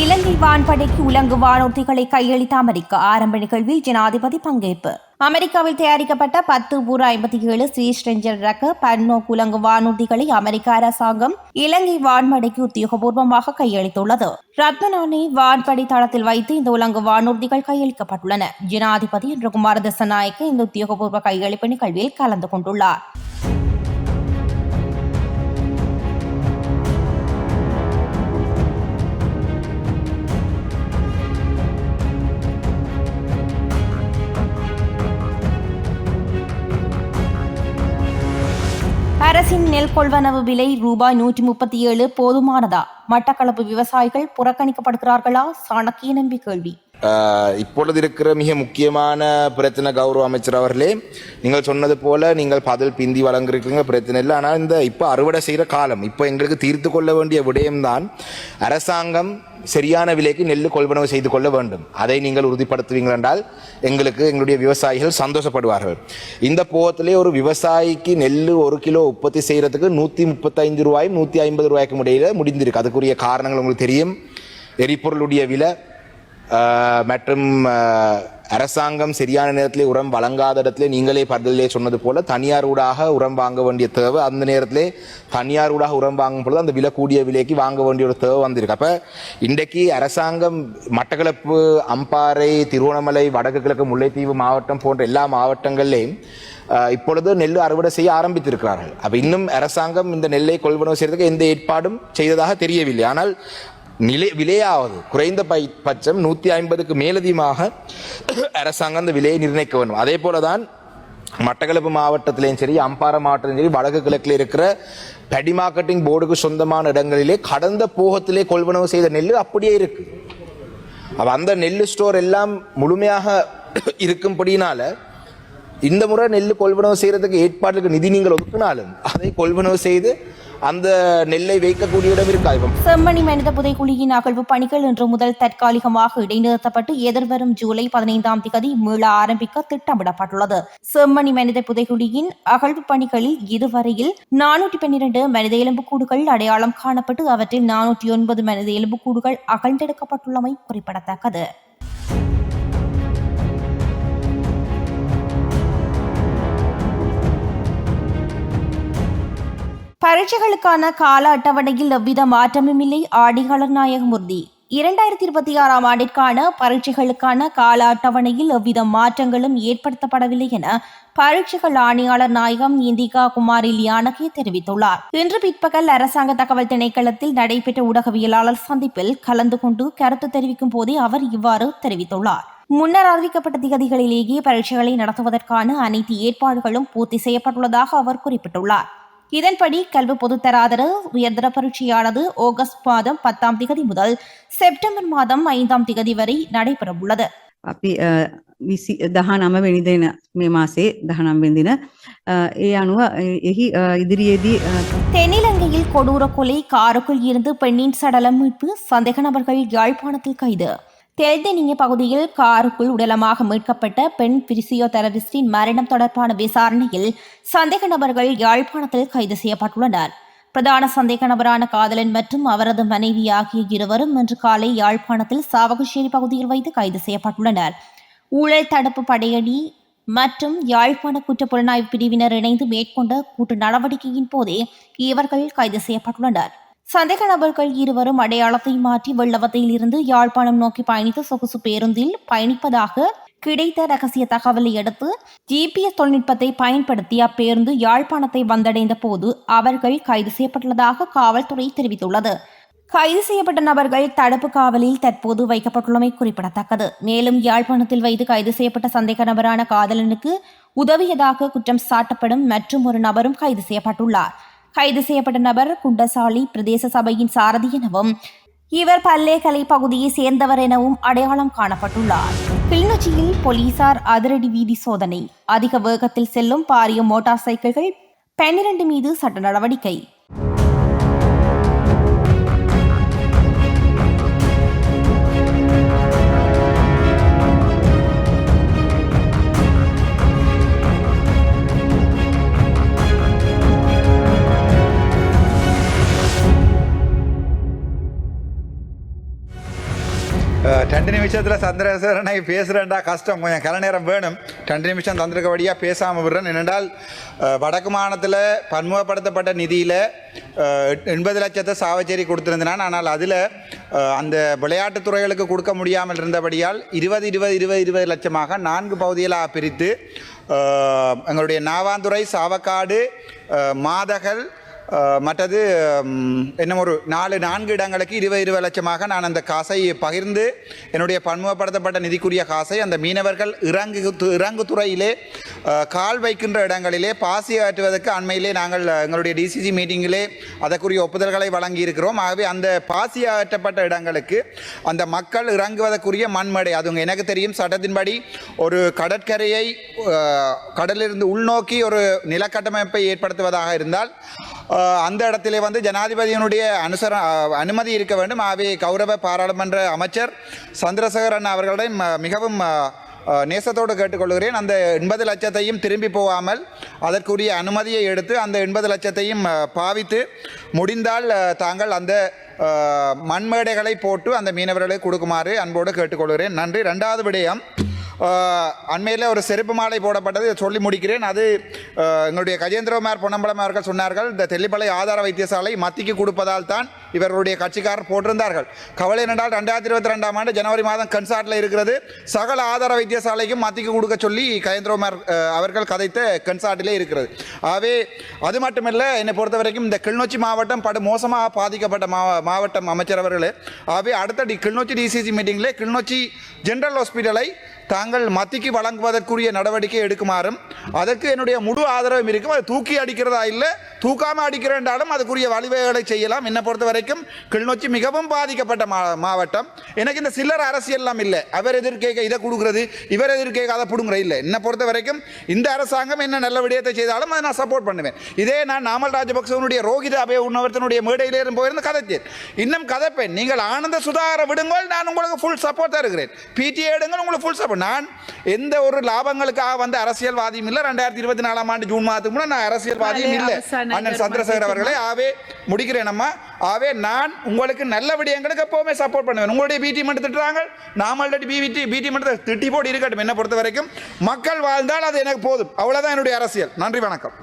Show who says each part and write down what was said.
Speaker 1: இலங்கை வான்படைக்கு உலங்கு வானூர்திகளை கையளித்த America ஆரம்ப நிகழ்வில் ஜனாதிபதி பங்கேற்பு. அமெரிக்காவில் தயாரிக்கப்பட்ட 10-57 ஸ்ரீஸ்ட்ரெஞ்சர் ரக பன்னோக்கு உலங்கு வானூர்திகளை அமெரிக்க அரசாங்கம் இலங்கை வான்படைக்கு உத்தியோகபூர்வமாக கையளித்துள்ளது. ரத்மனானி வான்படை தளத்தில் வைத்து இந்த உலங்கு வானூர்திகள் கையளிக்கப்பட்டுள்ளன. ஜனாதிபதி குமார திசாநாயக்க இந்த உத்தியோகபூர்வ கையளிப்பு நிகழ்வில் கலந்து கொண்டுள்ளார். அரசின் நெல் கொள்வனவு விலை ரூபாய் 137 போதுமானதா? மட்டக்களப்பு விவசாயிகள் புறக்கணிக்கப்படுகிறார்களா? சாணக்கிய நம்பி கேள்வி.
Speaker 2: இப்பொழுது இருக்கிற மிக முக்கியமான பிரச்சனை கௌரவ அமைச்சர் அவர்களே, நீங்கள் சொன்னது போல நீங்கள் பதில் பிந்தி வழங்கிருக்கீங்க, பிரச்சனை இல்லை. ஆனால் இந்த இப்போ அறுவடை செய்கிற காலம், இப்போ எங்களுக்கு தீர்த்து கொள்ள வேண்டிய விடயம்தான் அரசாங்கம் சரியான விலைக்கு நெல் கொள்வனவு செய்து கொள்ள வேண்டும். அதை நீங்கள் உறுதிப்படுத்துவீங்கள் என்றால் எங்களுடைய விவசாயிகள் சந்தோஷப்படுவார்கள். இந்த போகத்திலே ஒரு விவசாயிக்கு நெல் 1 கிலோ உற்பத்தி செய்கிறதுக்கு 135 ரூபாயும் 150 ரூபாய்க்கும் இடையில முடிந்திருக்கு. அதுக்குரிய காரணங்கள் உங்களுக்கு தெரியும். எரிபொருளுடைய விலை மற்றும் அரசாங்கம் சரியான நேரத்திலே உரம் வழங்காத இடத்துல நீங்களே பதிலே சொன்னது போல தனியார் ஊடாக உரம் வாங்க வேண்டிய தேவை, அந்த நேரத்திலே தனியார் ஊடாக உரம் வாங்கும் பொழுது அந்த விலை கூடிய விலைக்கு வாங்க வேண்டிய ஒரு தேவை வந்திருக்கு. அப்போ இன்றைக்கு அரசாங்கம் மட்டக்களப்பு, அம்பாறை, திருவண்ணாமலை, வடக்கு கிழக்கு முல்லைத்தீவு மாவட்டம் போன்ற எல்லா மாவட்டங்கள்லேயும் இப்பொழுது நெல் அறுவடை செய்ய ஆரம்பித்திருக்கிறார்கள். அப்போ இன்னும் அரசாங்கம் இந்த நெல்லை கொள்வனவு செய்யறதுக்கு எந்த ஏற்பாடும் செய்ததாக தெரியவில்லை. ஆனால் விலையாவது குறைந்த பட்சம் 150க்கு மேலதிகமாக அரசாங்கம் அந்த விலையை நிர்ணயிக்க வேண்டும். அதே போலதான் மட்டக்களப்பு மாவட்டத்திலேயும் சரி, அம்பாறை மாவட்டத்திலும் சரி, வடக்கு கிழக்கில் இருக்கிற படி மார்க்கெட்டிங் போர்டுக்கு சொந்தமான இடங்களிலே கடந்த போகத்திலே கொள்வனவு செய்த நெல் அப்படியே இருக்கு. அந்த நெல் ஸ்டோர் எல்லாம் முழுமையாக இருக்கும்படினால இந்த முறை நெல் கொள்வனவு செய்யறதுக்கு ஏற்பாடுக்கு நிதி நீங்கள் ஒதுக்கினாலும் அதை கொள்வனவு செய்து அந்த நெல்லை வைக்கக்கூடிய இடம் இருக்காது.
Speaker 1: செம்மணி மனித புதைக்குழியின் அகழ்வு பணிகள் இன்று முதல் தற்காலிகமாக இடைநிறுத்தப்பட்டு எதிர்வரும் ஜூலை 15ஆம் தேதி மீள ஆரம்பிக்க திட்டமிடப்பட்டுள்ளது. செம்மணி மனித புதைக்குழியின் அகழ்வு பணிகளில் இதுவரையில் 412 மனித எலும்புக்கூடுகள் அடையாளம் காணப்பட்டு அவற்றில் 409 மனித எலும்புக்கூடுகள் அகழ்ந்தெடுக்கப்பட்டுள்ளமை குறிப்பிடத்தக்கது. பரீட்சைகளுக்கான கால அட்டவணையில் எவ்வித மாற்றமும் இல்லை. ஆடிகளர் நாயகம் உறுதி. 2026ஆம் ஆண்டிற்கான பரீட்சைகளுக்கான கால அட்டவணையில் எவ்வித மாற்றங்களும் ஏற்படுத்தப்படவில்லை என பரீட்சைகள் ஆணையாளர் நாயகம் இந்திகா குமாரி லியானகே தெரிவித்துள்ளார். இன்று பிற்பகல் அரசாங்க தகவல் திணைக்களத்தில் நடைபெற்ற ஊடகவியலாளர் சந்திப்பில் கலந்து கொண்டு கருத்து தெரிவிக்கும் போதே அவர் இவ்வாறு தெரிவித்துள்ளார். முன்னர் அறிவிக்கப்பட்ட திகதிகளிலேயே பரீட்சைகளை நடத்துவதற்கான அனைத்து ஏற்பாடுகளும் பூர்த்தி செய்யப்பட்டுள்ளதாக அவர் குறிப்பிட்டுள்ளார். இதன்படி கல்வி பொதுத்தராதர உயர்தர பரீட்சையானது ஆகஸ்ட் மாதம் 10ஆம் தேதி முதல் செப்டம்பர் மாதம் 5ஆம் தேதி வரை நடைபெறவுள்ளது.
Speaker 3: අපි 19 වෙනි දින මේ මාසේ 19 වෙනි දින ඒ අනුව එහි ඉදිරියේදී
Speaker 1: தென்னிலங்கையில் கொடூர கொலை, காருக்குள் இருந்து பெண்ணின் சடலம் மீட்பு, சந்தேக நபர்கள் யாழ்ப்பாணத்தில் கைது. தெல்தெனிய பகுதியில் காருக்குள் உடலமாக மீட்கப்பட்ட பெண் பிசியோதெரபிஸ்டின் மரணம் தொடர்பான விசாரணையில் சந்தேக நபர்கள் யாழ்ப்பாணத்தில் கைது செய்யப்பட்டுள்ளனர். பிரதான சந்தேக நபரான காதலன் மற்றும் அவரது மனைவி ஆகிய இருவரும் இன்று காலை யாழ்ப்பாணத்தில் சாவகச்சேரி பகுதியில் வைத்து கைது செய்யப்பட்டுள்ளனர். ஊழல் தடுப்பு படையணி மற்றும் யாழ்ப்பாண குற்றப்புலனாய்வு பிரிவினர் இணைந்து மேற்கொண்ட கூட்டு நடவடிக்கையின் போதே இவர்கள் கைது செய்யப்பட்டுள்ளனர். சந்தேக நபர்கள் இருவரும் அடையாளத்தை மாற்றி வெள்ளவத்தையில் இருந்து யாழ்ப்பாணம் நோக்கி பயணித்த சொகுசு பேருந்தில் பயணிப்பதாக கிடைத்த ரகசிய தகவலை அடுத்து GPS தொழில்நுட்பத்தை பயன்படுத்தி அப்பேருந்து யாழ்ப்பாணத்தை வந்தடைந்த போது அவர்கள் கைது செய்யப்பட்டுள்ளதாக காவல்துறை தெரிவித்துள்ளது. கைது செய்யப்பட்ட நபர்கள் தடுப்பு காவலில் தற்போது வைக்கப்பட்டுள்ளமை குறிப்பிடத்தக்கது. மேலும் யாழ்ப்பாணத்தில் வைத்து கைது செய்யப்பட்ட சந்தேக நபரான காதலனுக்கு உதவியதாக குற்றம் சாட்டப்படும் மற்றும் ஒரு நபரும் கைது செய்யப்பட்டுள்ளார். கைது செய்யப்பட்ட நபர் குண்டசாலி பிரதேச சபையின் சாரதி எனவும் இவர் பல்லேகலை பகுதியை சேர்ந்தவர் எனவும் அடையாளம் காணப்பட்டுள்ளார். கிளிநொச்சியில் போலீசார் அதிரடி வீதி சோதனை. அதிக வேகத்தில் செல்லும் பாரிய மோட்டார் சைக்கிள்கள் 12 மீது சட்ட நடவடிக்கை.
Speaker 4: ரெண்டு நிமிஷத்தில் சந்திரசேகரனை பேசுகிறேன்டா கஷ்டம், கொஞ்சம் கல நேரம் வேணும். 2 நிமிஷம் தந்திருக்கபடியாக பேசாமல் விடுறேன். ஏனென்றால் வடக்கு மாநிலத்தில் பன்முகப்படுத்தப்பட்ட நிதியில் 80 லட்சத்தை சாவச்சேரி கொடுத்துருந்தான். ஆனால் அதில் அந்த விளையாட்டுத் துறைகளுக்கு கொடுக்க முடியாமல் இருந்தபடியால் 20 லட்சமாக 4 பகுதிகளாக பிரித்து எங்களுடைய நாவாந்துறை, சாவக்காடு, மாதகல், மற்றது இன்னும் ஒரு 4 இடங்களுக்கு 20 லட்சமாக நான் அந்த காசை பகிர்ந்து என்னுடைய பன்முகப்படுத்தப்பட்ட நிதிக்குரிய காசை அந்த மீனவர்கள் இறங்கு துறையிலே கால் வைக்கின்ற இடங்களிலே பாசி ஆற்றுவதற்கு அண்மையிலே நாங்கள் எங்களுடைய டிசிசி மீட்டிங்கிலே அதற்குரிய ஒப்புதல்களை வழங்கியிருக்கிறோம். ஆகவே அந்த பாசி ஆற்றப்பட்ட இடங்களுக்கு அந்த மக்கள் இறங்குவதற்குரிய மண்மடை, அது எனக்கு தெரியும், சட்டத்தின்படி ஒரு கடற்கரையை கடலிலிருந்து உள்நோக்கி ஒரு நிலக்கட்டமைப்பை ஏற்படுத்துவதாக இருந்தால் அந்த இடத்திலே வந்து ஜனாதிபதியினுடைய அனுமதி இருக்க வேண்டும். ஆகவே கௌரவ பாராளுமன்ற அமைச்சர் சந்திரசேகரன் அவர்களை மிகவும் நேசத்தோடு கேட்டுக்கொள்கிறேன். அந்த 80 லட்சத்தையும் திரும்பி போகாமல் அதற்குரிய அனுமதியை எடுத்து அந்த 80 லட்சத்தையும் பாவித்து முடிந்தால் தாங்கள் அந்த மண்மேடைகளை போட்டு அந்த மீனவர்களை கொடுக்குமாறு அன்போடு கேட்டுக்கொள்கிறேன். நன்றி. 2வது விடயம், அண்மையில் ஒரு செருப்பு மாலை போடப்பட்டது, சொல்லி முடிக்கிறேன். அது எங்களுடைய கஜேந்திரகுமார் பொன்னம்பலம் அவர்கள் சொன்னார்கள், இந்த தெல்லிப்பளை ஆதார வைத்தியசாலை மத்திக்கு கொடுப்பதால் தான் இவர்களுடைய கட்சிக்காரர் போட்டிருந்தார்கள். கவலை என்றால் 2022ஆம் ஆண்டு ஜனவரி மாதம் கன்சார்ட்டில் இருக்கிறது. சகல ஆதார வைத்தியசாலைக்கும் மத்திக்கு கொடுக்க சொல்லி கஜேந்திரகுமார் அவர்கள் கதைத்த கன்சார்ட்டிலே இருக்கிறது. ஆகவே அது மட்டுமல்ல, என்னை பொறுத்த வரைக்கும் இந்த கிளிநொச்சி மாவட்டம் படு மோசமாக பாதிக்கப்பட்ட மாவட்டம் அமைச்சர் அவர்களே. ஆகவே அடுத்த கிளிநொச்சி டிசிசி மீட்டிங்கிலே கிளிநொச்சி ஜெனரல் ஹாஸ்பிட்டலை தாங்கள் மத்திக்கு வழங்குவதற்குரிய நடவடிக்கை எடுக்குமாறும் அதற்கு என்னுடைய முழு ஆதரவும் இருக்கும். அது தூக்கி அடிக்கிறதா இல்லை தூக்காமல் அடிக்கிறேன்றாலும் அதுக்குரிய வழிவகைகளை செய்யலாம். என்னை பொறுத்த வரைக்கும் கிளிநொச்சி மிகவும் பாதிக்கப்பட்ட மாவட்டம். எனக்கு இந்த சில்லற அரசியல்லாம் இல்லை, அவர் எதிர்கேக்க இதை கொடுக்குறது, இவர் எதிர்கேக்க அதை பிடுங்குற இல்லை. என்னை பொறுத்த வரைக்கும் இந்த அரசாங்கம் என்ன நல்ல விடயத்தை செய்தாலும் அதை நான் சப்போர்ட் பண்ணுவேன். இதே நான் நாமல் ராஜபக்சவனுடைய ரோஹித அபய உன்னவர்த்தனுடைய மேடையிலே போயிருந்து கதைத்தேன், இன்னும் கதைப்பேன். நீங்கள் ஆனந்த சுதாகர விடுங்கள், நான் உங்களுக்கு ஃபுல் சப்போர்ட் தருகிறேன். பிடிஏ எடுங்கள், உங்களுக்கு ஃபுல் சப்போர்ட். நான் எந்த ஒரு லாபங்களுக்காக வந்து அரசியல்வாதியும் இல்லை. 2024ஆம் ஆண்டு ஜூன் மாதத்துக்கு முன்னாடி நான் அரசியல்வாதியும் இல்லை அண்ணன் சந்திரசேகர் அவர்களே. ஆவே முடிக்கிறேன் அம்மா. ஆவே நான் உங்களுக்கு நல்ல விடயங்களுக்கு எப்பவுமே சப்போர்ட் பண்ணுவேன். உங்களுடைய பிடி மட்டும் திட்டுறாங்க, நாமளுடைய பிடி மட்டும் திட்டி போட்டு இருக்கட்டும். என்னை பொறுத்த வரைக்கும் மக்கள் வாழ்ந்தால் அது எனக்கு போதும், அவ்வளவுதான் என்னுடைய அரசியல். நன்றி, வணக்கம்.